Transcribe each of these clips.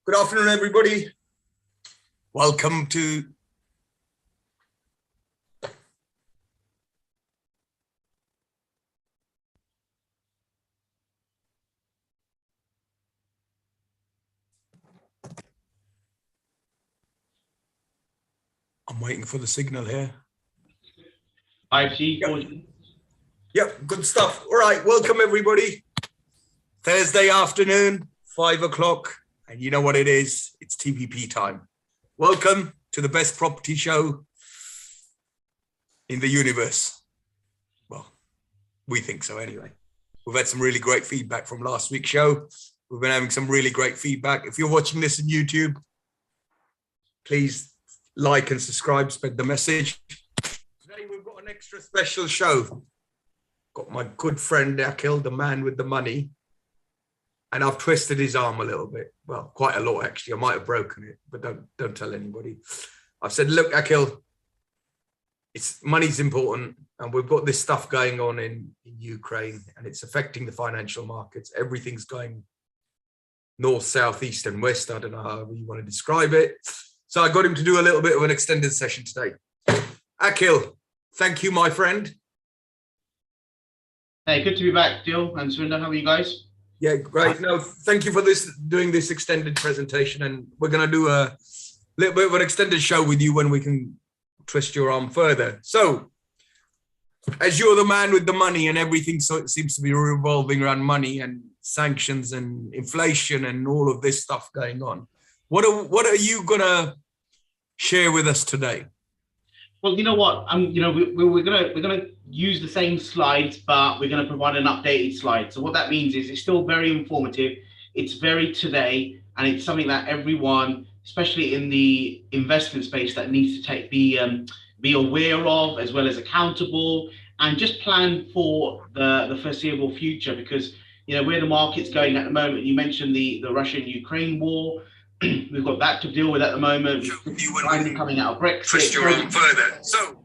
Good afternoon, everybody. Welcome to I'm waiting for the signal here. 5G, Yep. 4G. Yep, good stuff. All right, welcome everybody. Thursday afternoon, 5 o'clock, and you know what it is. It's TPP time. Welcome to the best property show in the universe. Well, we think so anyway. We've had some really great feedback from last week's show. We've been having some really great feedback. If you're watching this on YouTube, please like and subscribe, spread the message. Today we've got an extra special show. Got my good friend Akil, the man with the money, and I've twisted his arm a little bit. Well, quite a lot actually. I might have broken it, but don't tell anybody. I've said, look, Akil, money's important, and we've got this stuff going on in Ukraine, and it's affecting the financial markets. Everything's going north, south, east, and west. I don't know how you want to describe it. So I got him to do a little bit of an extended session today. Akil, thank you, my friend. Hey, good to be back, Dil and Surinder. How are you guys? Yeah, great. No, thank you for doing this extended presentation, and we're going to do a little bit of an extended show with you when we can twist your arm further. So, as you're the man with the money, and everything seems to be revolving around money and sanctions and inflation and all of this stuff going on, what are you gonna share with us today? Well, you know what? We're gonna use the same slides, but we're gonna provide an updated slide. So what that means is it's still very informative. It's very today, and it's something that everyone, especially in the investment space, that needs to be aware of, as well as accountable, and just plan for the foreseeable future. Because where the market's going at the moment. You mentioned the Russian-Ukraine war. We've got that to deal with at the moment. We're coming out of Brexit. Twist your arm further. So,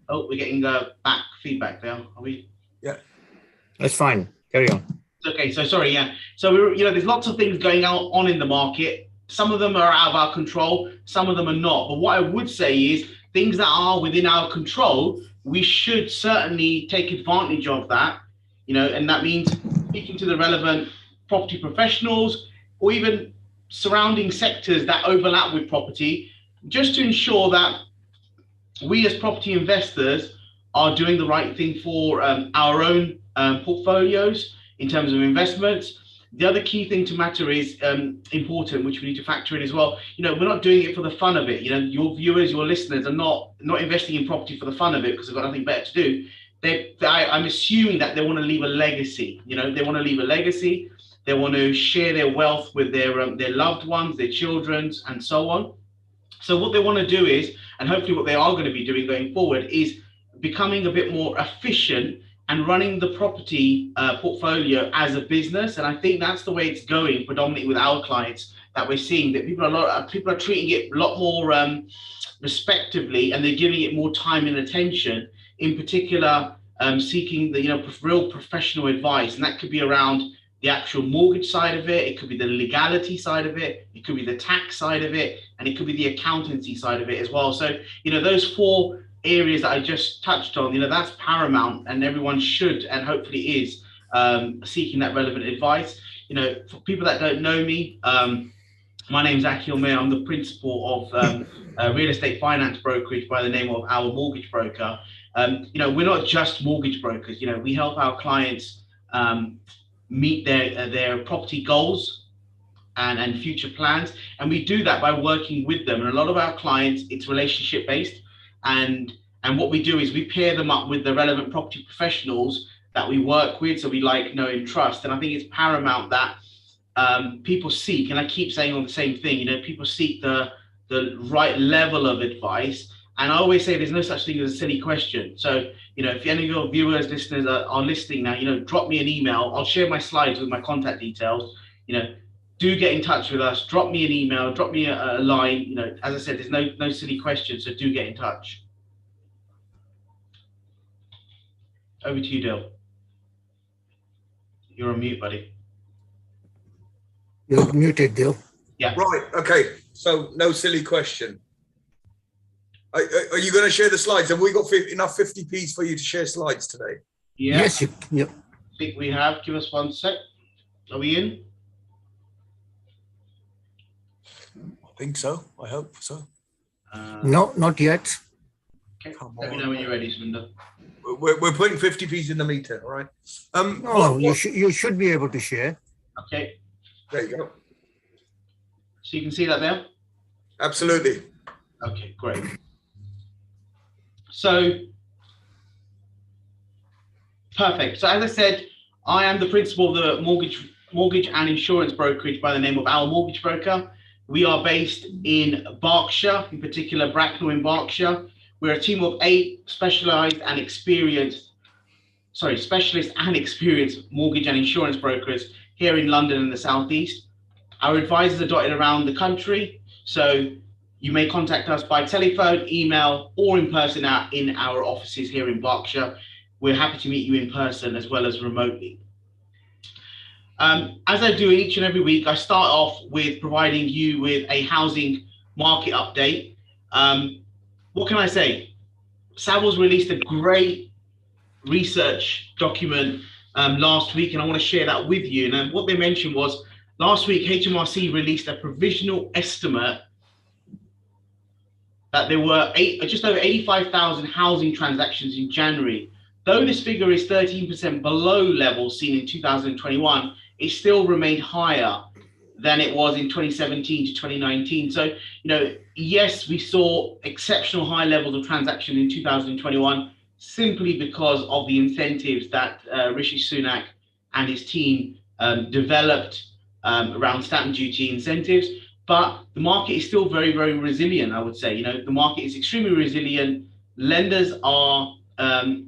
we're getting back feedback there. Are we? Yeah, that's fine. Carry on. Okay, so sorry. Yeah. So there's lots of things going on in the market. Some of them are out of our control. Some of them are not. But what I would say is things that are within our control, we should certainly take advantage of that. And that means speaking to the relevant property professionals, or even surrounding sectors that overlap with property, just to ensure that we as property investors are doing the right thing for our own portfolios in terms of investments. The other key thing to matter is important, which we need to factor in as well. We're not doing it for the fun of it. Your viewers, your listeners are not investing in property for the fun of it because they've got nothing better to do. I'm assuming that they want to leave a legacy. They want to leave a legacy. They want to share their wealth with their loved ones, their children, and so on. So what they want to do is, and hopefully what they are going to be doing going forward, is becoming a bit more efficient and running the property portfolio as a business. And I think that's the way it's going predominantly with our clients, that we're seeing that people are treating it a lot more respectively, and they're giving it more time and attention, in particular seeking the real professional advice. And that could be around the actual mortgage side of it, it could be the legality side of it, it could be the tax side of it, and it could be the accountancy side of it as well. So, those four areas that I just touched on, that's paramount, and everyone should, and hopefully is, seeking that relevant advice. For people that don't know me, my name is Akil Mir. I'm the principal of a real estate finance brokerage by the name of Our Mortgage Broker. We're not just mortgage brokers. We help our clients meet their property goals and future plans, and we do that by working with them. And a lot of our clients, it's relationship based, and what we do is we pair them up with the relevant property professionals that we work with, so we like, know, and trust. And I think it's paramount that people seek, and I keep saying all the same thing, people seek the right level of advice. And I always say there's no such thing as a silly question. So, if any of your viewers, listeners are listening now, drop me an email. I'll share my slides with my contact details. Do get in touch with us. Drop me an email. Drop me a line. As I said, there's no silly questions. So do get in touch. Over to you, Dil. You're on mute, buddy. You're muted, Dil. Yeah. Right. Okay. So no silly question. Are you going to share the slides? Have we got enough 50p's for you to share slides today? Yeah. Yes. Yep. I think we have. Give us 1 sec. Are we in? I think so. I hope so. No, not yet. Okay. Come Let me on. know when you're ready, Sminder. We're putting 50p's in the meter, all right? No, you should be able to share. Okay. There you go. So you can see that there? Absolutely. Okay, great. So, perfect. So as I said, I am the principal of the mortgage and insurance brokerage by the name of Our Mortgage Broker. We are based in Berkshire, in particular Bracknell in Berkshire. We're a team of 8 specialist and experienced mortgage and insurance brokers here in London and the Southeast. Our advisors are dotted around the country, so you may contact us by telephone, email, or in person in our offices here in Berkshire. We're happy to meet you in person as well as remotely. As I do each and every week, I start off with providing you with a housing market update. What can I say? Savills released a great research document last week, and I want to share that with you. And what they mentioned was last week, HMRC released a provisional estimate that there were just over 85,000 housing transactions in January. Though this figure is 13% below levels seen in 2021, it still remained higher than it was in 2017 to 2019. So, yes, we saw exceptional high levels of transaction in 2021 simply because of the incentives that Rishi Sunak and his team developed around stamp duty incentives. But the market is still very, very resilient, I would say. The market is extremely resilient. Lenders are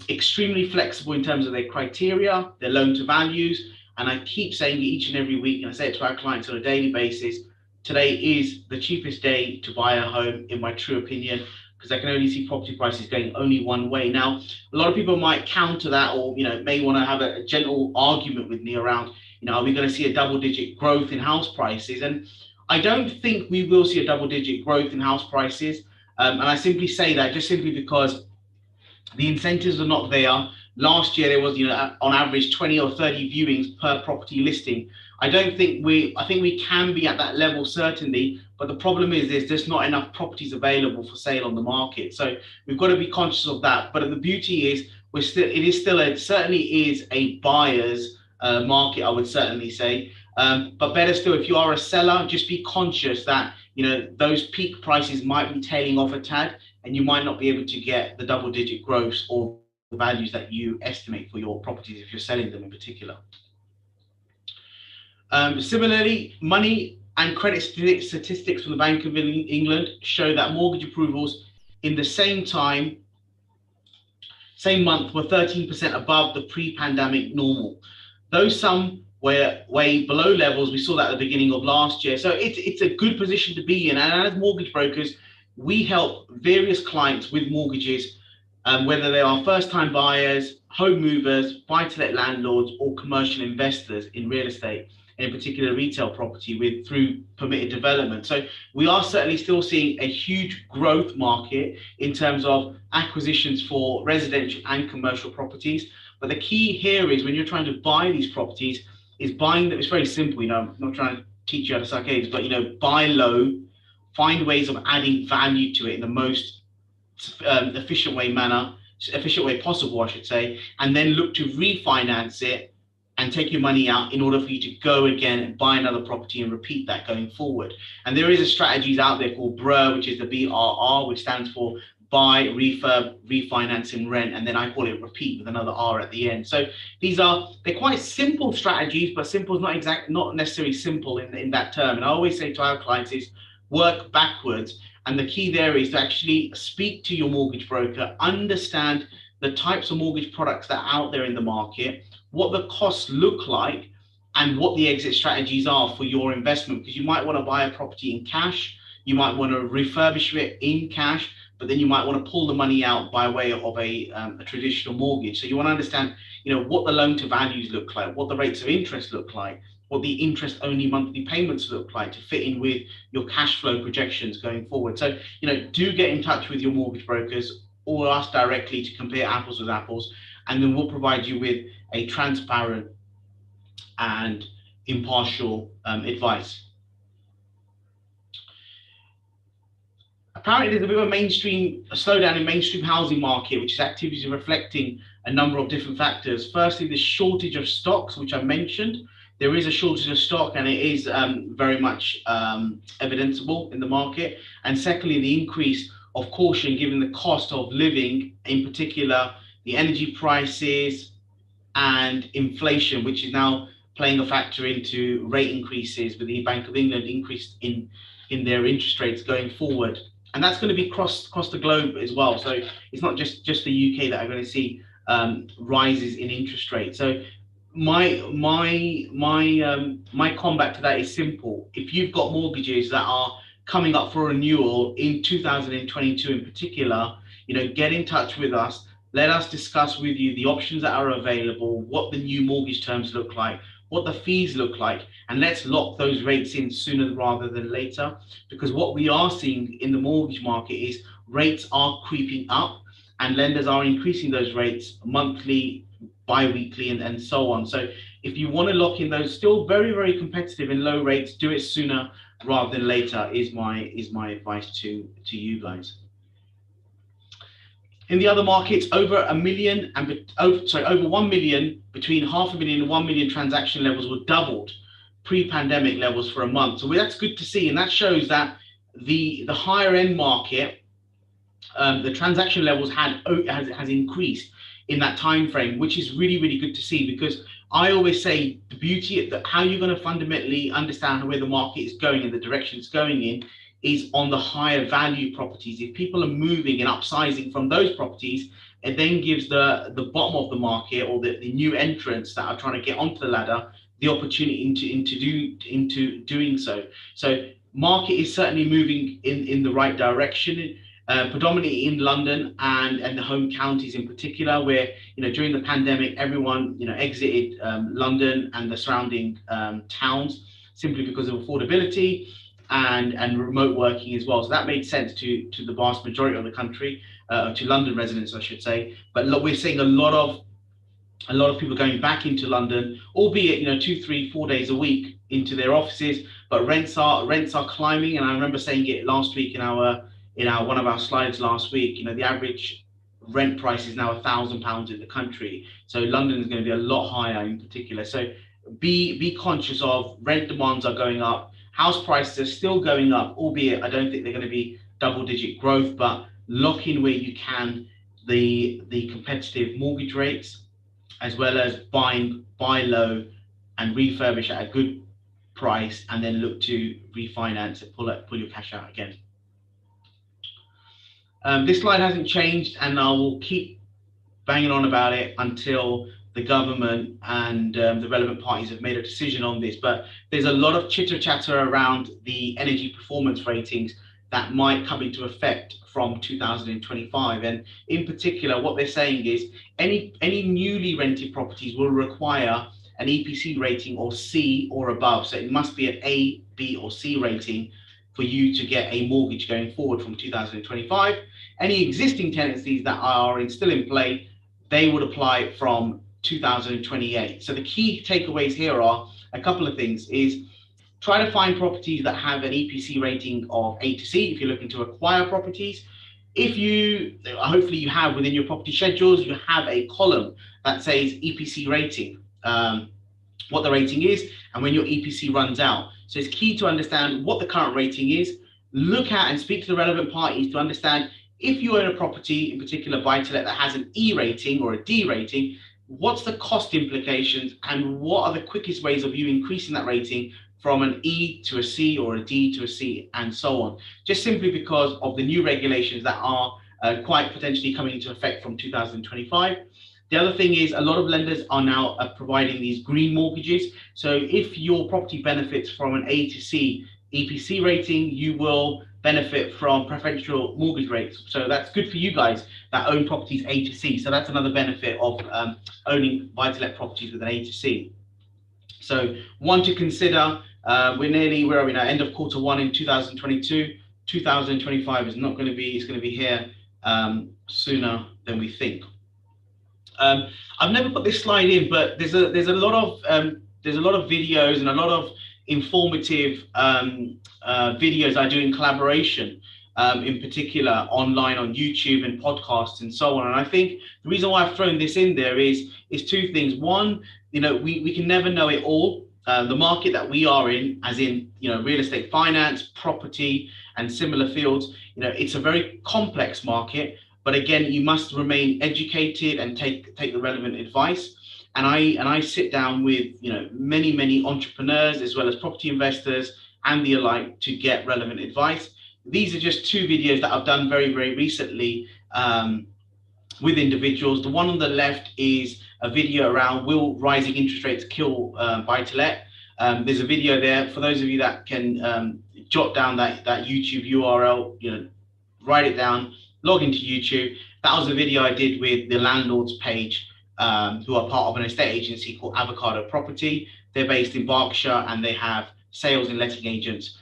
extremely flexible in terms of their criteria, their loan to values. And I keep saying it each and every week, and I say it to our clients on a daily basis, today is the cheapest day to buy a home, in my true opinion, because I can only see property prices going only one way. Now, a lot of people might counter that, or may want to have a gentle argument with me around, are we going to see a double-digit growth in house prices? And I don't think we will see a double-digit growth in house prices. And I simply say that just simply because the incentives are not there. Last year, there was, on average 20 or 30 viewings per property listing. I think we can be at that level, certainly, but the problem is there's just not enough properties available for sale on the market. So we've got to be conscious of that. But the beauty is it certainly is a buyer's market, I would certainly say. But better still, if you are a seller, just be conscious that, those peak prices might be tailing off a tad, and you might not be able to get the double-digit growth or the values that you estimate for your properties if you're selling them in particular. Similarly, money and credit statistics from the Bank of England show that mortgage approvals in the same month were 13% above the pre-pandemic normal. Though some were way below levels, we saw that at the beginning of last year. So it's a good position to be in. And as mortgage brokers, we help various clients with mortgages, whether they are first-time buyers, home movers, buy-to-let landlords, or commercial investors in real estate, and in particular retail property through permitted development. So we are certainly still seeing a huge growth market in terms of acquisitions for residential and commercial properties. But the key here is when you're trying to buy these properties, is buying them. It's very simple. I'm not trying to teach you how to suck eggs, but buy low, find ways of adding value to it in the most efficient way possible, I should say, and then look to refinance it and take your money out in order for you to go again and buy another property and repeat that going forward. And there is a strategies out there called BRRRR, which is the BRR, which stands for buy, refurb, refinance, and rent, and then I call it repeat with another R at the end. So they're quite simple strategies, but simple is not necessarily simple in that term. And I always say to our clients is work backwards. And the key there is to actually speak to your mortgage broker, understand the types of mortgage products that are out there in the market, what the costs look like, and what the exit strategies are for your investment. Because you might want to buy a property in cash, you might want to refurbish it in cash, but then you might want to pull the money out by way of a traditional mortgage. So you want to understand, what the loan to values look like, what the rates of interest look like, what the interest-only monthly payments look like to fit in with your cash flow projections going forward. So, do get in touch with your mortgage brokers or us directly to compare apples with apples, and then we'll provide you with a transparent and impartial advice. Apparently, there's a bit of a slowdown in mainstream housing market, which is activities reflecting a number of different factors. Firstly, the shortage of stocks, which I mentioned. There is a shortage of stock, and it is very much evidenceable in the market. And secondly, the increase of caution given the cost of living, in particular, the energy prices and inflation, which is now playing a factor into rate increases with the Bank of England increase in their interest rates going forward. And that's going to be across the globe as well. So it's not just the UK that are going to see rises in interest rates. So my combat to that is simple. If you've got mortgages that are coming up for renewal in 2022 in particular, get in touch with us. Let us discuss with you the options that are available, what the new mortgage terms look like, what the fees look like, and let's lock those rates in sooner rather than later. Because what we are seeing in the mortgage market is rates are creeping up, and lenders are increasing those rates monthly, bi-weekly, and so on. So if you want to lock in those still very, very competitive and low rates, do it sooner rather than later is my advice to you guys. In the other markets, over 1 million over 1 million, between 500,000 and 1 million transaction levels were doubled pre-pandemic levels for a month. So that's good to see, and that shows that the higher end market, the transaction levels has increased in that time frame, which is really, really good to see. Because I always say the beauty of how you're going to fundamentally understand where the market is going and the direction it's going in is on the higher value properties. If people are moving and upsizing from those properties, it then gives the bottom of the market or the new entrants that are trying to get onto the ladder the opportunity into doing so. So market is certainly moving in the right direction, predominantly in London and the home counties in particular, where during the pandemic everyone exited London and the surrounding towns simply because of affordability and remote working as well. So that made sense to the vast majority of the country, to London residents, I should say. But look, we're seeing a lot of people going back into London, albeit 2, 3, 4 days a week into their offices. But rents are climbing, and I remember saying it last week in one of our slides last week. The average rent price is now £1,000 in the country. So London is going to be a lot higher in particular. So be conscious of rent demands are going up. House prices are still going up, albeit I don't think they're going to be double-digit growth, but lock in where you can the competitive mortgage rates, as well as buy low and refurbish at a good price, and then look to refinance and pull your cash out again. This slide hasn't changed, and I will keep banging on about it until the government and the relevant parties have made a decision on this. But there's a lot of chitter chatter around the energy performance ratings that might come into effect from 2025. And in particular, what they're saying is any newly rented properties will require an EPC rating or C or above. So it must be an A, B or C rating for you to get a mortgage going forward from 2025. Any existing tenancies that are still in play, they would apply from 2028. So the key takeaways here are a couple of things: is try to find properties that have an EPC rating of A to C if you're looking to acquire properties. Hopefully you have within your property schedules, you have a column that says EPC rating, what the rating is and when your EPC runs out. So it's key to understand what the current rating is, look at and speak to the relevant parties to understand if you own a property, in particular buy-to-let, that has an E rating or a D rating, what's the cost implications and what are the quickest ways of you increasing that rating from an E to a C or a D to a C and so on, just simply because of the new regulations that are quite potentially coming into effect from 2025. The other thing is a lot of lenders are now providing these green mortgages. So if your property benefits from an A to C EPC rating, you will benefit from preferential mortgage rates. So that's good for you guys that own properties A to C. So that's another benefit of owning buy-to-let properties with an A to C. So one to consider, where are we now? End of quarter one in 2022. 2025 is not going to be, it's going to be here sooner than we think. I've never put this slide in, but there's a lot of videos and a lot of informative videos I do in collaboration, in particular online on YouTube and podcasts and so on. And I think the reason why I've thrown this in there is two things. One, we can never know it all. The market that we are in, as in real estate finance, property, and similar fields, it's a very complex market. But again, you must remain educated and take the relevant advice. And I sit down with many entrepreneurs as well as property investors and the alike to get relevant advice. These are just two videos that I've done very recently with individuals. The one on the left is a video around will rising interest rates kill buy-to-let. There's a video there for those of you that can jot down that YouTube URL, write it down, log into YouTube. That was a video I did with the landlords page, who are part of an estate agency called Avocado Property. They're based in Berkshire and they have sales and letting agents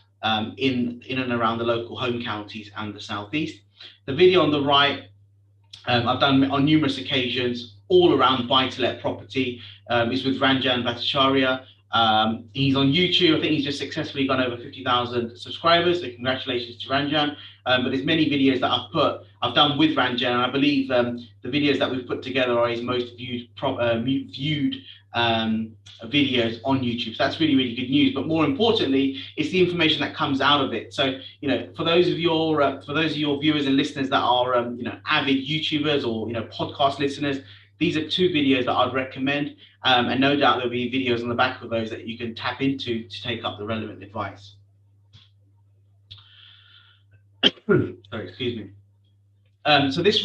in and around the local home counties and the southeast. The video on the right, I've done on numerous occasions, all around buy-to-let property, is with Ranjan Bhattacharya. He's on YouTube. I think he's just successfully gone over 50,000 subscribers. So congratulations to Ranjan. But there's many videos that I've done with Ranjan, and I believe the videos that we've put together are his most viewed videos on YouTube. So that's really good news. But more importantly, it's the information that comes out of it. So for those of your viewers and listeners that are avid YouTubers or podcast listeners, these are two videos that I'd recommend, and no doubt there'll be videos on the back of those that you can tap into to take up the relevant advice. Sorry, excuse me. So this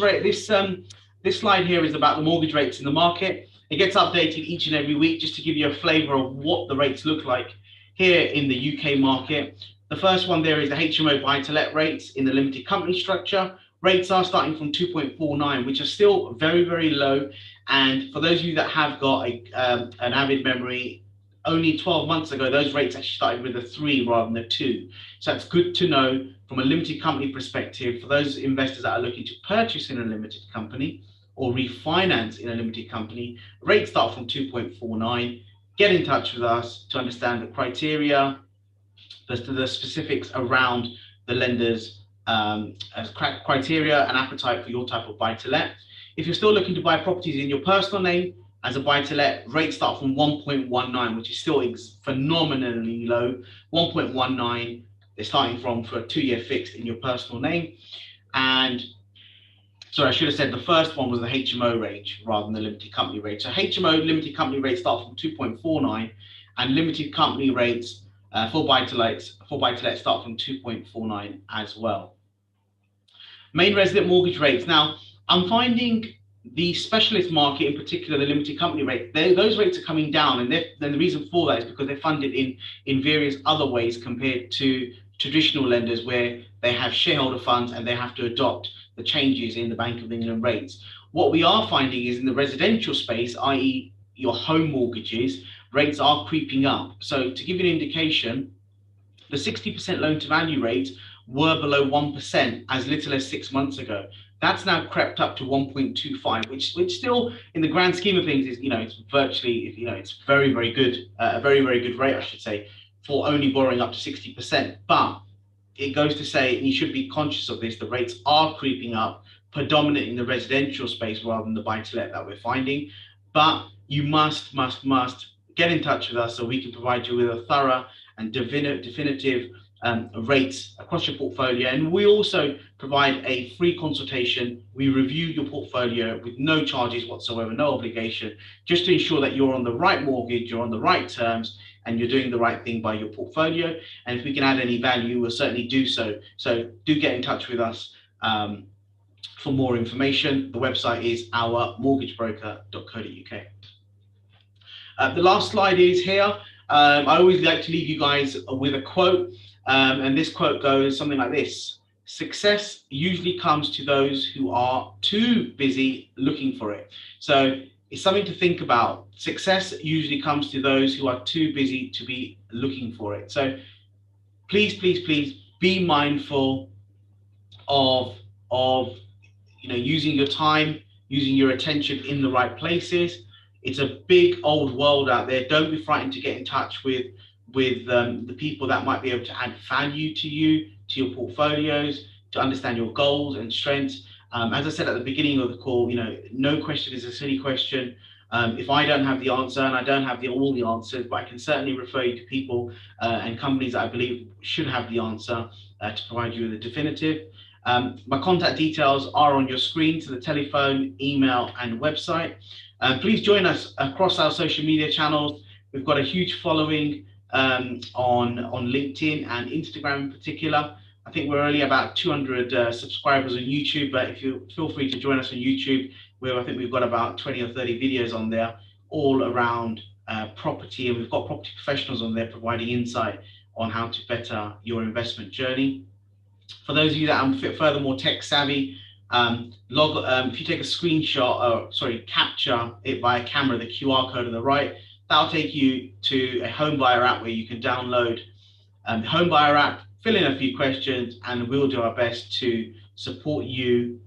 slide here is about the mortgage rates in the market. It gets updated each and every week just to give you a flavour of what the rates look like here in the UK market. The first one there is the HMO buy-to-let rates in the limited company structure. Rates are starting from 2.49, which are still very low. And for those of you that have got an avid memory, only 12 months ago, those rates actually started with a 3 rather than a 2. So it's good to know from a limited company perspective, for those investors that are looking to purchase in a limited company or refinance in a limited company, rates start from 2.49. Get in touch with us to understand the criteria, the specifics around the lenders' criteria and appetite for your type of buy-to-let. If you're still looking to buy properties in your personal name as a buy-to-let, rates start from 1.19, which is still phenomenally low. 1.19, they're starting from for a 2-year fixed in your personal name. And sorry, I should have said the first one was the HMO range rather than the limited company rate. So HMO limited company rates start from 2.49, and limited company rates for buy-to-let start from 2.49 as well. Main resident mortgage rates. Now, I'm finding the specialist market, in particular the limited company rate, those rates are coming down, and then the reason for that is because they're funded in various other ways compared to traditional lenders, where they have shareholder funds and they have to adopt the changes in the Bank of England rates. What we are finding is in the residential space, i.e. your home mortgages, rates are creeping up. So to give you an indication, the 60% loan to value rates were below 1% as little as 6 months ago. That's now crept up to 1.25, which still, in the grand scheme of things, is it's virtually it's very good, a very good rate, I should say, for only borrowing up to 60%. But it goes to say, and you should be conscious of this, the rates are creeping up, predominantly in the residential space rather than the buy-to-let that we're finding. But you must get in touch with us so we can provide you with a thorough and definitive rates across your portfolio. And we also provide a free consultation. We review your portfolio with no charges whatsoever, no obligation, just to ensure that you're on the right mortgage, you're on the right terms, and you're doing the right thing by your portfolio. And if we can add any value, we'll certainly do so. So do get in touch with us for more information. The website is ourmortgagebroker.co.uk. The last slide is here. I always like to leave you guys with a quote, and this quote goes something like this: success usually comes to those who are too busy looking for it. So it's something to think about. Success usually comes to those who are too busy to be looking for it. So please, please, please be mindful of using your time, using your attention in the right places. It's a big old world out there. Don't be frightened to get in touch with the people that might be able to add value to you, to your portfolios, to understand your goals and strengths. As I said at the beginning of the call, no question is a silly question. If I don't have the answer, and I don't have all the answers, but I can certainly refer you to people and companies that I believe should have the answer to provide you with a definitive. My contact details are on your screen, to the telephone, email, and website. Please join us across our social media channels. We've got a huge following on LinkedIn and Instagram in particular. I think we're only about 200 subscribers on YouTube, but if you feel free to join us on YouTube, where I think we've got about 20 or 30 videos on there, all around property, and we've got property professionals on there providing insight on how to better your investment journey. For those of you that are furthermore tech savvy, if you take a screenshot, capture it via camera, the QR code on the right, that'll take you to a home buyer app where you can download the home buyer app, fill in a few questions, and we'll do our best to support you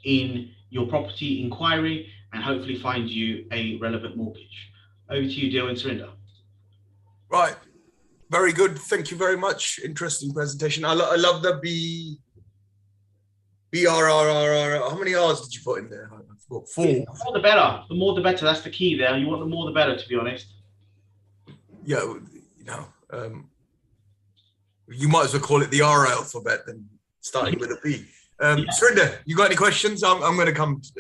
in your property inquiry and hopefully find you a relevant mortgage. Over to you, Dil and Surinder. Right. Very good. Thank you very much. Interesting presentation. I love the BRRR. How many R's did you put in there? I forgot. 4. The more the better. The more the better. That's the key there. You want the more the better, to be honest. Yeah, you might as well call it the R alphabet than starting with a B. Surinder, you got any questions? I'm going to come to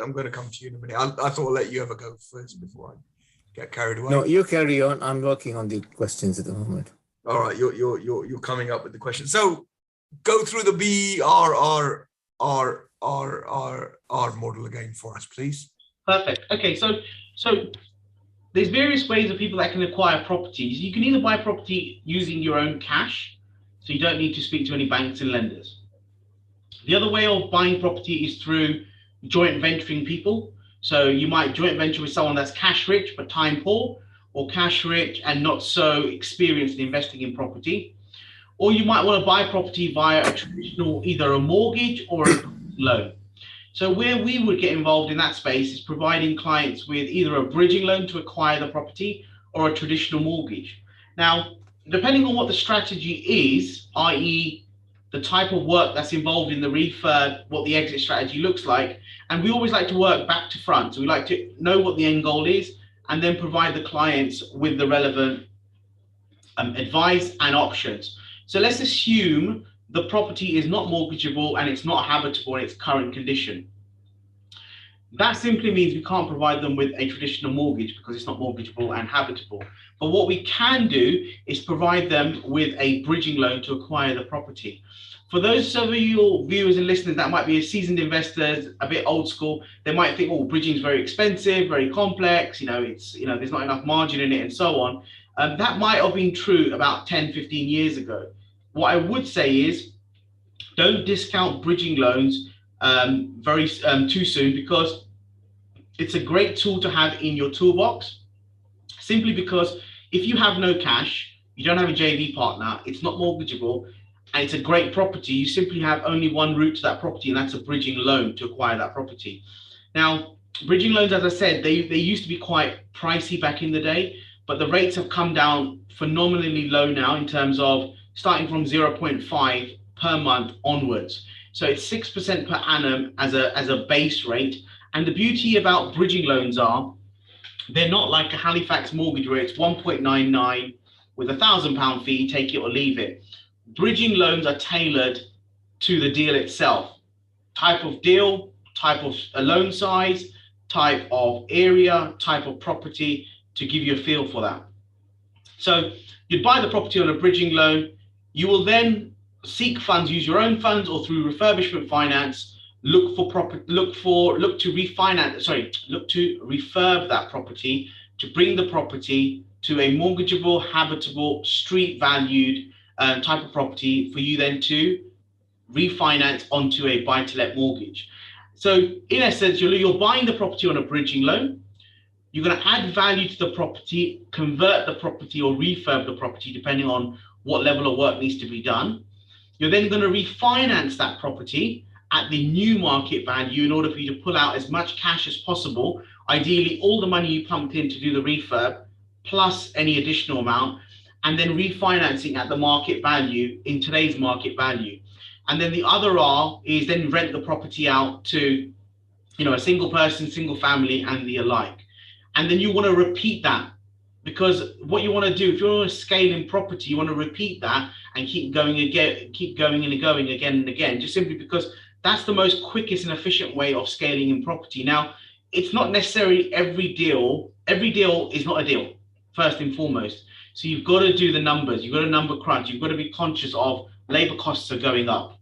you in a minute. I thought I'll let you have a go first before I get carried away. No, you carry on. I'm working on the questions at the moment. All right, you're coming up with the questions. So go through the BRRR model again for us, please. Perfect. Okay, so there's various ways of people that can acquire properties. You can either buy property using your own cash, so you don't need to speak to any banks and lenders. The other way of buying property is through joint venturing people. So you might joint venture with someone that's cash rich but time poor, or cash rich and not so experienced in investing in property. Or you might want to buy property via a traditional, either a mortgage or a loan. So where we would get involved in that space is providing clients with either a bridging loan to acquire the property or a traditional mortgage. Now, depending on what the strategy is, i.e. the type of work that's involved in the refurb, what the exit strategy looks like, and we always like to work back to front. So we like to know what the end goal is and then provide the clients with the relevant advice and options. So let's assume the property is not mortgageable and it's not habitable in its current condition. That simply means we can't provide them with a traditional mortgage because it's not mortgageable and habitable. But what we can do is provide them with a bridging loan to acquire the property. For those of you viewers and listeners that might be seasoned investors, a bit old school, they might think, oh, bridging is very expensive, very complex, there's not enough margin in it and so on. That might have been true about 10, 15 years ago. What I would say is don't discount bridging loans too soon, because it's a great tool to have in your toolbox, simply because if you have no cash, you don't have a JV partner, it's not mortgageable, and it's a great property, you simply have only one route to that property, and that's a bridging loan to acquire that property. Now, bridging loans, as I said, they used to be quite pricey back in the day, but the rates have come down phenomenally low now in terms of starting from 0.5 per month onwards. So it's 6% per annum as a base rate. And the beauty about bridging loans are, they're not like a Halifax mortgage where it's 1.99 with £1,000 fee, take it or leave it. Bridging loans are tailored to the deal itself. Type of deal, type of loan size, type of area, type of property, to give you a feel for that. So you'd buy the property on a bridging loan. You will then seek funds, use your own funds or through refurbishment finance, look to refurb that property to bring the property to a mortgageable, habitable, street valued type of property for you then to refinance onto a buy-to-let mortgage. So in essence, you're buying the property on a bridging loan. You're going to add value to the property, convert the property or refurb the property, depending on what level of work needs to be done. You're then going to refinance that property at the new market value in order for you to pull out as much cash as possible. Ideally, all the money you pumped in to do the refurb, plus any additional amount, and then refinancing at the market value in today's market value. And then the other R is then rent the property out to, a single person, single family, and the alike. And then you want to repeat that, because what you want to do, if you want to scale in property, you want to repeat that and keep going again, again and again, just simply because that's the most quickest and efficient way of scaling in property. Now, it's not necessarily every deal is not a deal, first and foremost. So you've got to do the numbers, you've got to number crunch, you've got to be conscious of labor costs are going up,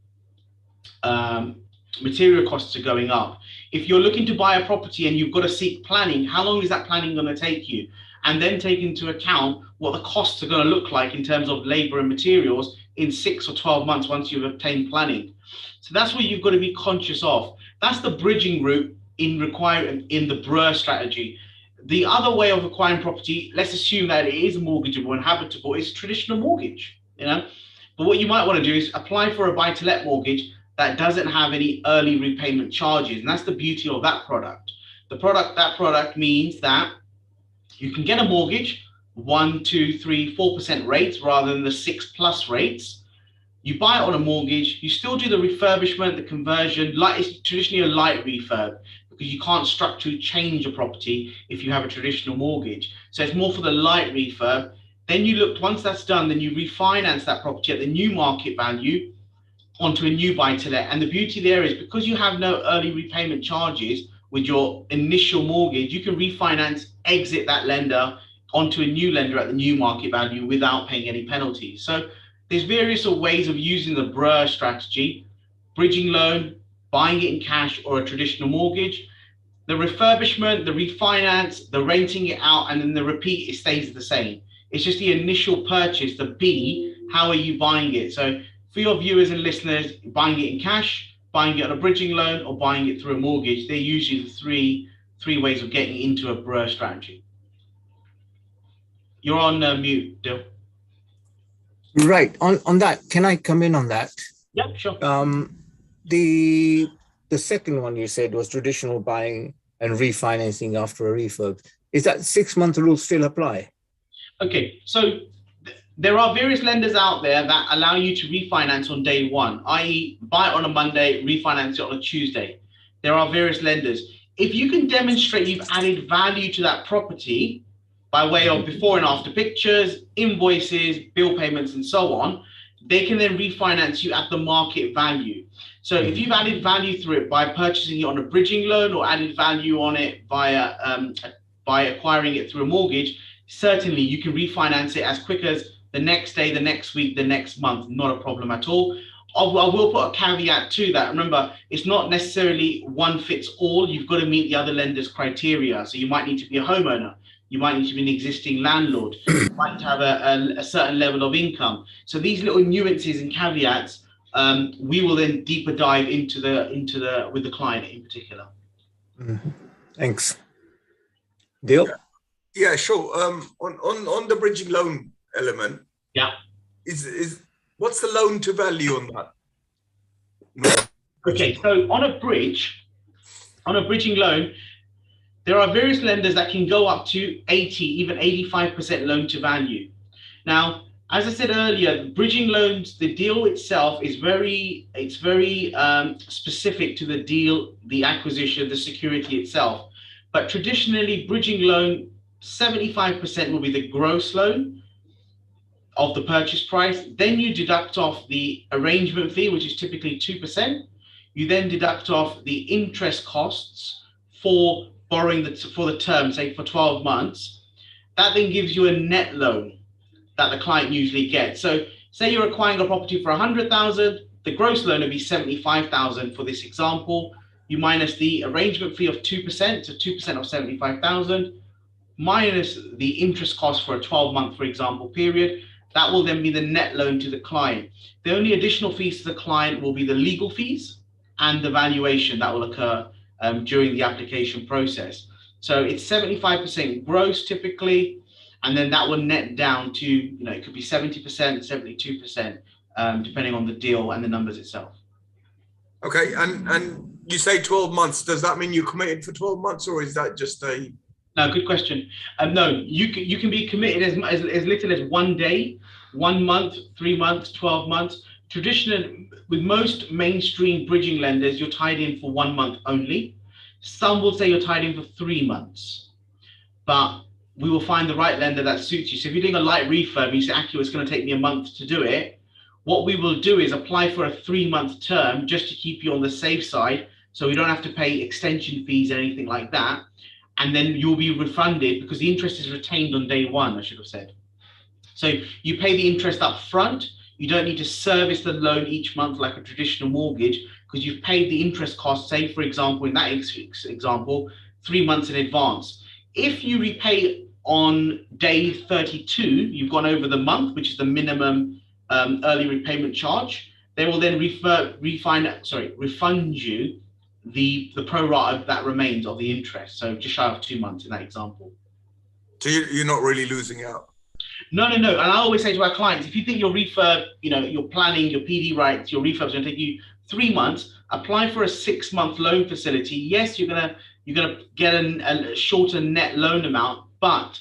material costs are going up. If you're looking to buy a property and you've got to seek planning, how long is that planning going to take you? And then take into account what the costs are going to look like in terms of labor and materials in 6 or 12 months once you've obtained planning. So that's what you've got to be conscious of. That's the bridging route in the BRRRR strategy. The other way of acquiring property, let's assume that it is mortgageable and habitable, is traditional mortgage, But what you might want to do is apply for a buy-to-let mortgage that doesn't have any early repayment charges. And that's the beauty of that product. That product means that you can get a mortgage, 1, 2, 3, 4% rates rather than the 6+ rates. You buy it on a mortgage, you still do the refurbishment, the conversion, it's traditionally a light refurb, because you can't structurally change a property if you have a traditional mortgage. So it's more for the light refurb. Then once that's done, then you refinance that property at the new market value onto a new buy-to-let. And the beauty there is, because you have no early repayment charges with your initial mortgage, you can refinance, exit that lender onto a new lender at the new market value without paying any penalties. So there's various ways of using the BRRRR strategy: bridging loan, buying it in cash, or a traditional mortgage. The refurbishment, the refinance, the renting it out, and then the repeat, it stays the same. It's just the initial purchase, the B, how are you buying it? So for your viewers and listeners, buying it in cash, buying it on a bridging loan, or buying it through a mortgage, they're usually the three ways of getting into a BRRRR strategy. You're on mute, Dil. Right. On that, can I come in on that? Yeah, sure. The second one you said was traditional buying and refinancing after a refurb. Is that 6-month rule still apply? Okay, so there are various lenders out there that allow you to refinance on day one, i.e. buy it on a Monday, refinance it on a Tuesday. There are various lenders. If you can demonstrate you've added value to that property by way of before and after pictures, invoices, bill payments, and so on, they can then refinance you at the market value. So if you've added value through it by purchasing it on a bridging loan, or added value on it via by acquiring it through a mortgage, certainly you can refinance it as quick as the next day, the next week, the next month, not a problem at all. I will put a caveat to that. Remember, it's not necessarily one fits all. You've got to meet the other lender's criteria. So you might need to be a homeowner. You might need to be an existing landlord. You might need to have a certain level of income. So these little nuances and caveats, we will then deeper dive into with the client in particular. Mm-hmm. Thanks. Dil? Yeah, sure. On the bridging loan element, yeah, is what's the loan to value on that? Okay, so on a bridging loan, there are various lenders that can go up to 80, even 85% loan to value. Now, as I said earlier, bridging loans, the deal itself is very specific to the deal, the acquisition, the security itself. But traditionally, bridging loan, 75% will be the gross loan of the purchase price. Then you deduct off the arrangement fee, which is typically 2%. You then deduct off the interest costs for borrowing for the term, say for 12 months. That then gives you a net loan that the client usually gets. So say you're acquiring a property for 100,000, the gross loan would be 75,000 for this example. You minus the arrangement fee of 2%, so 2% of 75,000, minus the interest cost for a 12-month, for example, period. That will then be the net loan to the client. The only additional fees to the client will be the legal fees and the valuation that will occur during the application process. So it's 75% gross typically, and then that will net down to, it could be 70%, 72%, depending on the deal and the numbers itself. Okay, and you say 12 months. Does that mean you're committed for 12 months, or is that just a... No, good question. No, you can be committed as little as 1 day, 1 month, 3 months, 12 months. Traditionally, with most mainstream bridging lenders, you're tied in for 1 month only. Some will say you're tied in for 3 months, but we will find the right lender that suits you. So if you're doing a light refurb and you say, Aki, it's going to take me a month to do it, what we will do is apply for a 3-month term just to keep you on the safe side, so we don't have to pay extension fees or anything like that. And then you'll be refunded because the interest is retained on day one, I should have said. So you pay the interest up front. You don't need to service the loan each month like a traditional mortgage, because you've paid the interest cost, say, for example, in that example, 3 months in advance. If you repay on day 32, you've gone over the month, which is the minimum early repayment charge, they will then refund you the pro rata that remains of the interest. So just shy of 2 months in that example. So you're not really losing out? No. And I always say to our clients, if you think your refurb, your planning, your PD rights, your refurb is going to take you 3 months, apply for a 6-month loan facility. Yes, you're gonna get a shorter net loan amount, but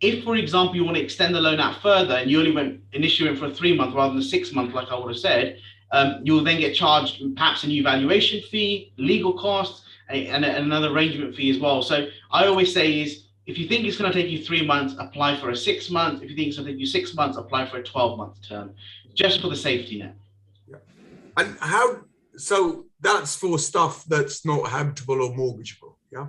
if, for example, you want to extend the loan out further and you only initially went for a 3 month rather than a 6 month, like I would have said, you'll then get charged perhaps a new valuation fee, legal costs, and another arrangement fee as well. So I always say is, if you think it's going to take you 3 months, apply for a 6 month. If you think it's going to take you 6 months, apply for a 12-month term, just for the safety net. Yeah. And so that's for stuff that's not habitable or mortgageable, yeah?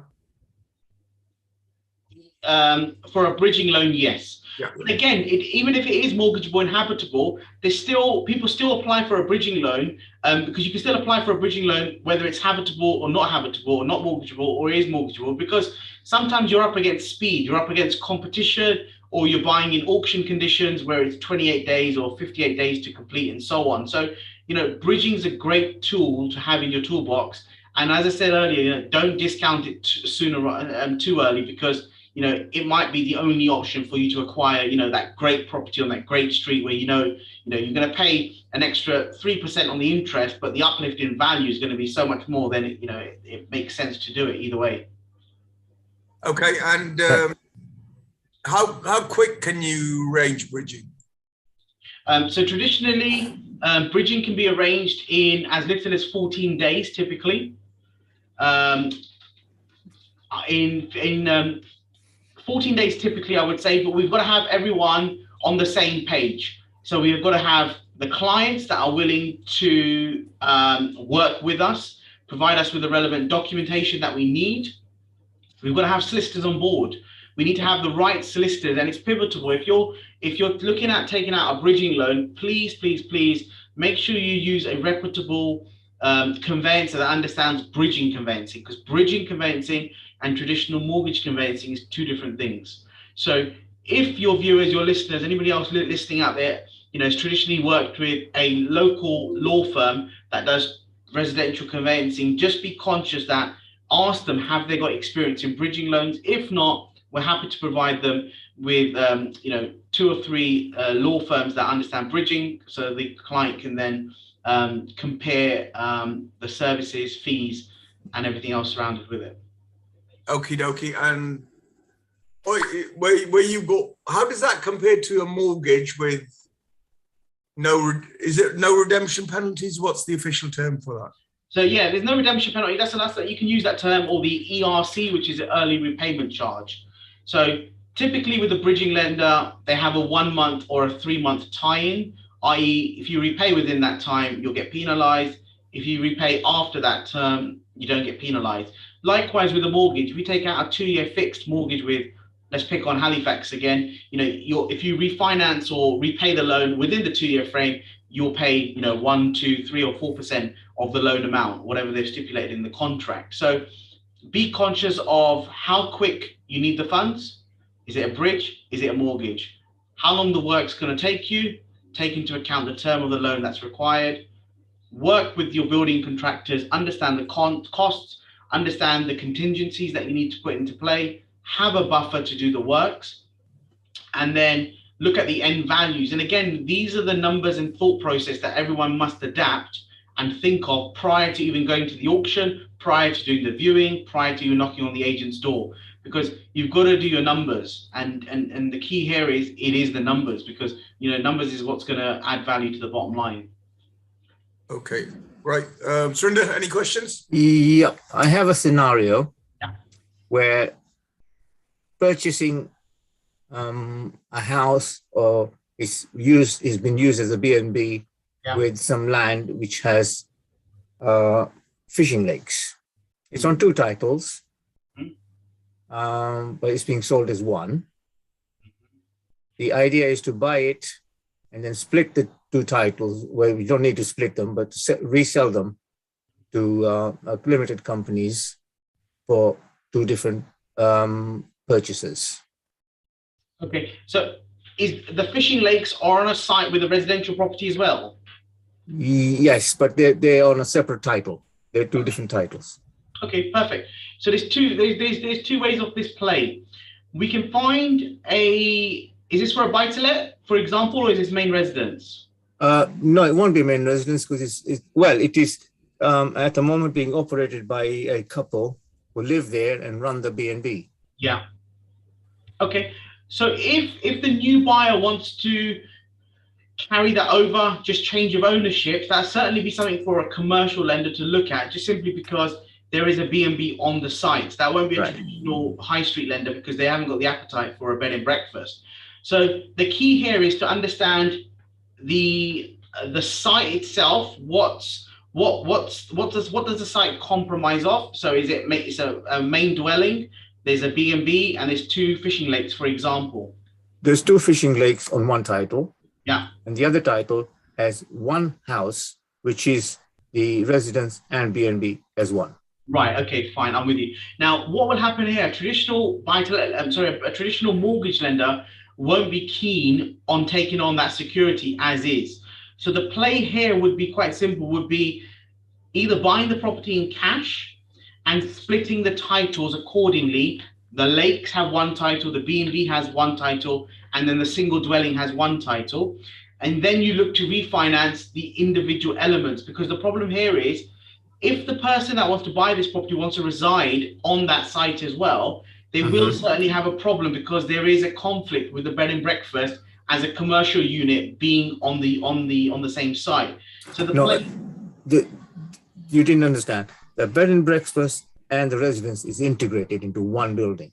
For a bridging loan, yes. Yeah. But again, even if it is mortgageable and habitable, people still apply for a bridging loan, because you can still apply for a bridging loan whether it's habitable or not habitable, or not mortgageable or is mortgageable, because sometimes you're up against speed, you're up against competition, or you're buying in auction conditions where it's 28 days or 58 days to complete and so on. So, bridging is a great tool to have in your toolbox. And as I said earlier, don't discount it too early, because it might be the only option for you to acquire, that great property on that great street where you're going to pay an extra 3% on the interest, but the uplift in value is going to be so much more than it makes sense to do it either way. Okay, and how quick can you arrange bridging? So traditionally, bridging can be arranged in as little as 14 days, typically. In 14 days typically, I would say, but we've got to have everyone on the same page. So we've got to have the clients that are willing to work with us, provide us with the relevant documentation that we need. We've got to have solicitors on board. We need to have the right solicitors, and it's pivotal. If you're looking at taking out a bridging loan, please make sure you use a reputable conveyancer that understands bridging conveyancing, because bridging conveyancing and traditional mortgage conveyancing is 2 different things. So if your viewers, your listeners, anybody else listening out there, has traditionally worked with a local law firm that does residential conveyancing, just be conscious that, ask them, have they got experience in bridging loans? If not, we're happy to provide them with 2 or 3 law firms that understand bridging, so the client can then compare the services, fees, and everything else surrounded with it. Okie dokie. And where you go, how does that compare to a mortgage with no redemption penalties? What's the official term for that? So yeah, there's no redemption penalty. That's you can use that term, or the ERC, which is an early repayment charge. So typically with a bridging lender, they have a 1 month or a 3 month tie-in, i.e. if you repay within that time, you'll get penalized. If you repay after that term, you don't get penalized. Likewise with a mortgage, if we take out a 2-year fixed mortgage with, let's pick on Halifax again, if you refinance or repay the loan within the 2-year frame, you'll pay 1, 2, 3 or 4% of the loan amount, whatever they've stipulated in the contract. So be conscious of how quick you need the funds. Is it a bridge? Is it a mortgage? How long the work's going to take you? Take into account the term of the loan that's required. Work with your building contractors, understand the costs, understand the contingencies that you need to put into play, have a buffer to do the works, and then look at the end values. And again, these are the numbers and thought process that everyone must adapt and think of prior to even going to the auction, prior to doing the viewing, prior to you knocking on the agent's door, because you've got to do your numbers. And the key here is it is the numbers, because numbers is what's going to add value to the bottom line. Okay, right. Surinder, any questions? Yeah, I have a scenario where purchasing a house or is been used as a B&B with some land which has fishing lakes. It's on 2 titles, but it's being sold as one. The idea is to buy it and then split the 2 titles, where we don't need to split them, but to resell them to limited companies for 2 different purchases. Okay, so is the fishing lakes are on a site with a residential property as well? Yes, but they're on a separate title. They're 2 different titles. Okay, perfect. So there's two ways of this play. We can find is this for a buy-to-let, for example, or is this main residence? No, it won't be main residence, because it is at the moment being operated by a couple who live there and run the B&B. Yeah. Okay. So if the new buyer wants to carry that over, just change of ownership, that'll certainly be something for a commercial lender to look at, just simply because there is a B&B on the site. That won't be a traditional high street lender, because they haven't got the appetite for a bed and breakfast. So the key here is to understand the site itself. What does the site compromise of? So it's a main dwelling, there's a B&B, and there's 2 fishing lakes, for example. There's 2 fishing lakes on one title. Yeah. And the other title has 1 house, which is the residence and B&B as one. Right. Okay, fine. I'm with you. Now, what will happen here? A traditional mortgage lender won't be keen on taking on that security as is. So the play here would be quite simple, would be either buying the property in cash and splitting the titles accordingly. The lakes have 1 title, the B&B has 1 title, and then the single dwelling has 1 title. And then you look to refinance the individual elements, because the problem here is, if the person that wants to buy this property wants to reside on that site as well, they will certainly have a problem, because there is a conflict with the bed and breakfast as a commercial unit being on the same site. So you didn't understand. The bed and breakfast and the residence is integrated into one building.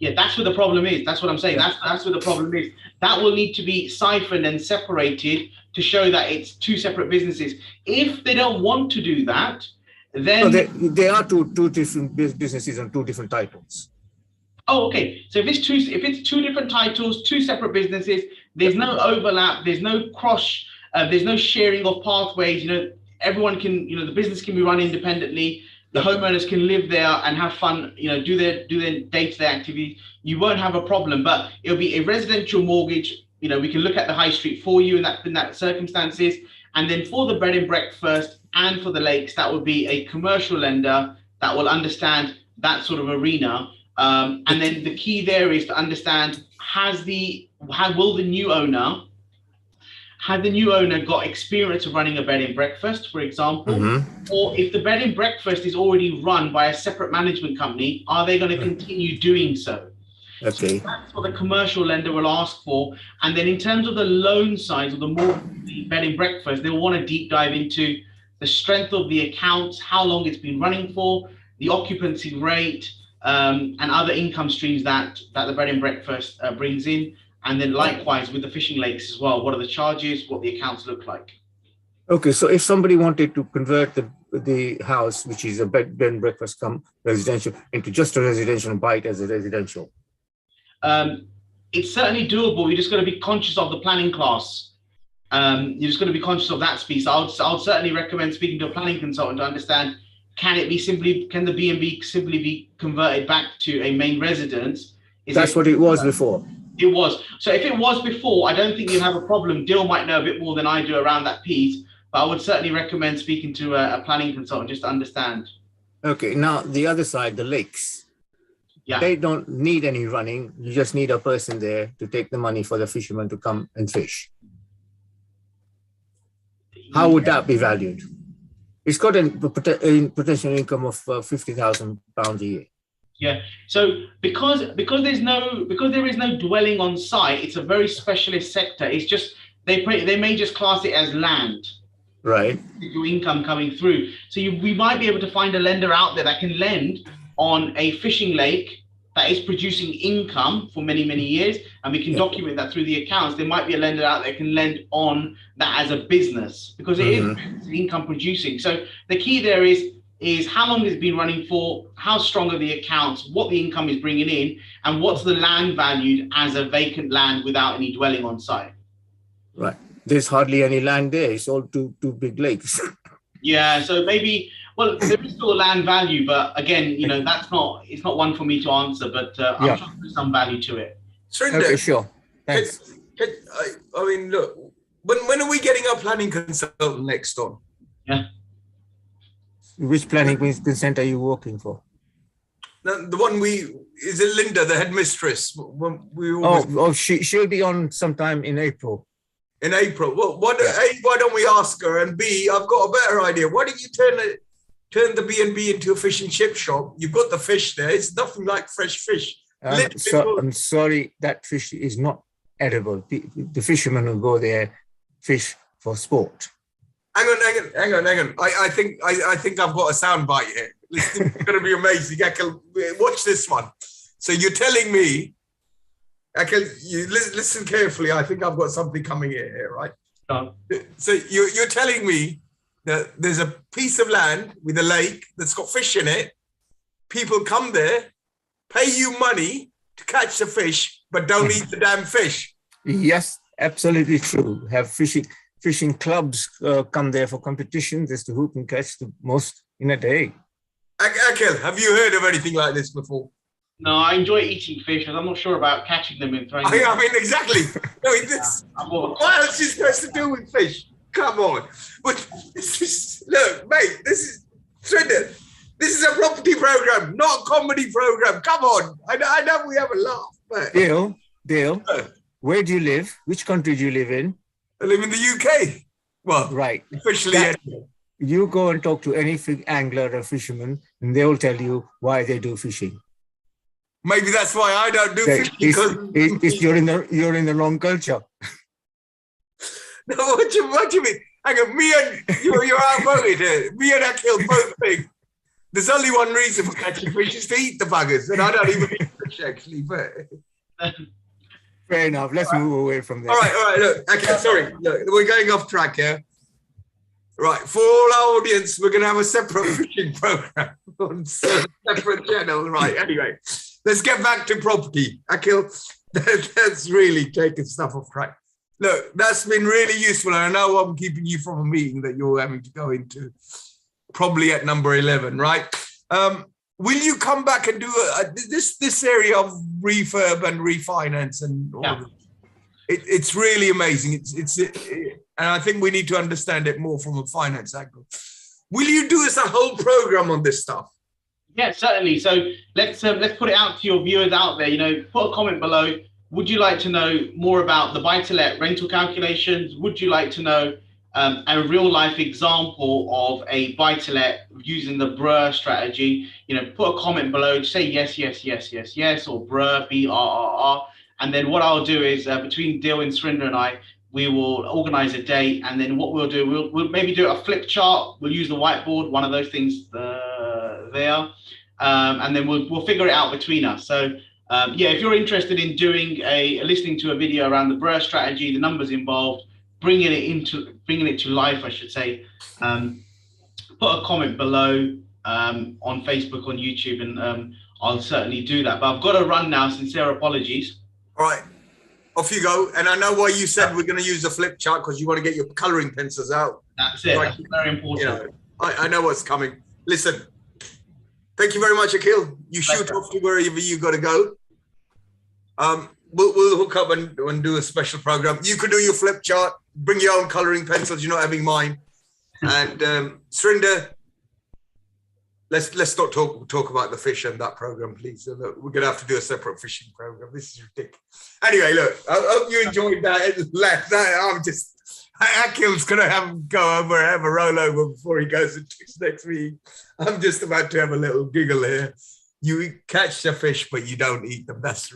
Yeah, that's what the problem is. That's what I'm saying. That's what the problem is. That will need to be siphoned and separated to show that it's 2 separate businesses. If they don't want to do that, then they are two different businesses on 2 different titles. Oh, okay. So if it's 2 different titles, 2 separate businesses, there's no overlap, there's no there's no sharing of pathways. Everyone can, the business can be run independently. The homeowners can live there and have fun, do their day-to-day activities. You won't have a problem, but it'll be a residential mortgage. We can look at the high street for you in that circumstances. And then for the bed and breakfast and for the lakes, that would be a commercial lender that will understand that sort of arena. And then the key there is to understand, has the new owner got experience of running a bed and breakfast, for example, or if the bed and breakfast is already run by a separate management company, are they going to continue doing so? Okay. So that's what the commercial lender will ask for. And then in terms of the loan size of the bed and breakfast, they'll want to deep dive into the strength of the accounts, how long it's been running for, the occupancy rate, and other income streams that the bed and breakfast brings in. And then likewise with the fishing lakes as well, what are the charges, what the accounts look like. Okay, so if somebody wanted to convert the house, which is a bed and breakfast come residential, into just a residential and buy it as a residential? It's certainly doable. You're just going to be conscious of the planning class. You're just going to be conscious of that piece. I'll certainly recommend speaking to a planning consultant to understand, can the B&B simply be converted back to a main residence? That's what it was before. It was. So if it was before, I don't think you'll have a problem. Dill might know a bit more than I do around that piece, but I would certainly recommend speaking to a planning consultant just to understand. Okay, now the other side, the lakes. Yeah. They don't need any running. You just need a person there to take the money for the fishermen to come and fish. How would that be valued? It's got a potential income of £50,000 a year. Yeah. So because there is no dwelling on site, it's a very specialist sector. It's just they may just class it as land. Right. Your income coming through. So we might be able to find a lender out there that can lend on a fishing lake that is producing income for many, many years, and we can document that through the accounts. There might be a lender out there that can lend on that as a business because it is income producing. So the key there is how long it's been running for, how strong are the accounts, what the income is bringing in, and what's the land valued as a vacant land without any dwelling on site. Right. There's hardly any land there. It's all two big lakes. Yeah. So maybe, well, there is still a land value, but again, it's not one for me to answer, but I'm sure there's some value to it. Surinder, okay, sure. Thanks. I mean, look, when are we getting our planning consultant next on? Yeah. Which planning consent are you working for? No, the one is it Linda, the headmistress? She'll be on sometime in April. In April. Well, A, why don't we ask her? And B, I've got a better idea. Why don't you turn the B&B into a fish and chip shop? You've got the fish there. It's nothing like fresh fish. I'm sorry, that fish is not edible. The fishermen will go there, fish for sport. Hang on. I think I've got a sound bite here. It's going to be amazing. Watch this one. So you're telling me, you listen carefully. I think I've got something coming here, right? So you're telling me that there's a piece of land with a lake that's got fish in it. People come there, pay you money to catch the fish, but don't eat the damn fish. Yes, absolutely true. Have fishing clubs come there for competitions as to who can catch the most in a day. Akhil, have you heard of anything like this before? No, I enjoy eating fish, and I'm not sure about catching them and throwing them. I mean, exactly. No, what else is supposed to do with fish? Come on. But look, mate, this is a property program, not a comedy program. Come on. I know we have a laugh, but... Dale, where do you live? Which country do you live in? I live in the UK. Well, right. Officially. You go and talk to any angler or fisherman, and they will tell you why they do fishing. Maybe that's why I don't do fishing. Because you're in the wrong culture. No, what do you mean? Hang on, me and you're outvoted here. Me and Akhil both think there's only one reason for catching fish is to eat the buggers, and I don't even eat fish actually. But fair enough. Let's move away from there. All right. Look, Akhil, sorry. Look, we're going off track here. Right, for all our audience, we're going to have a separate fishing program on a separate channel. Right, anyway, let's get back to property. Akhil, that's really taking stuff off track. Look, that's been really useful. And I know I'm keeping you from a meeting that you're having to go into, probably at number 11, right? Will you come back and do this area of refurb and refinance and all of it? It's really amazing. And I think we need to understand it more from a finance angle. Will you do us a whole program on this stuff? Yeah, certainly. So let's put it out to your viewers out there. Put a comment below. Would you like to know more about the buy-to-let rental calculations? Would you like to know a real-life example of a buy-to-let using the BRRRR strategy? Put a comment below. Say yes, or BRRRR, BRRR. And then what I'll do is between Dil and Surinder and I, we will organize a date. And then what we'll do, we'll maybe do a flip chart. We'll use the whiteboard, one of those things there. And then we'll figure it out between us. So if you're interested in listening to a video around the BRRRR strategy, the numbers involved, bringing it to life, I should say, put a comment below on Facebook, on YouTube, and I'll certainly do that. But I've got to run now. Sincere apologies. All right, off you go. And I know why you said we're going to use the flip chart, because you want to get your coloring pencils out. That's it. That's very important. I know what's coming. Listen, thank you very much, Akhil. You shoot off to wherever you got to go. We'll hook up and do a special program. You could do your flip chart, bring your own coloring pencils. You're not having mine. And Surinder, let's not talk about the fish and that program, please. We're gonna have to do a separate fishing program. This is ridiculous. Anyway, look, I hope you enjoyed that. Akil's gonna go over and have a rollover before he goes into his next week. I'm just about to have a little giggle here. You catch the fish, but you don't eat them. That's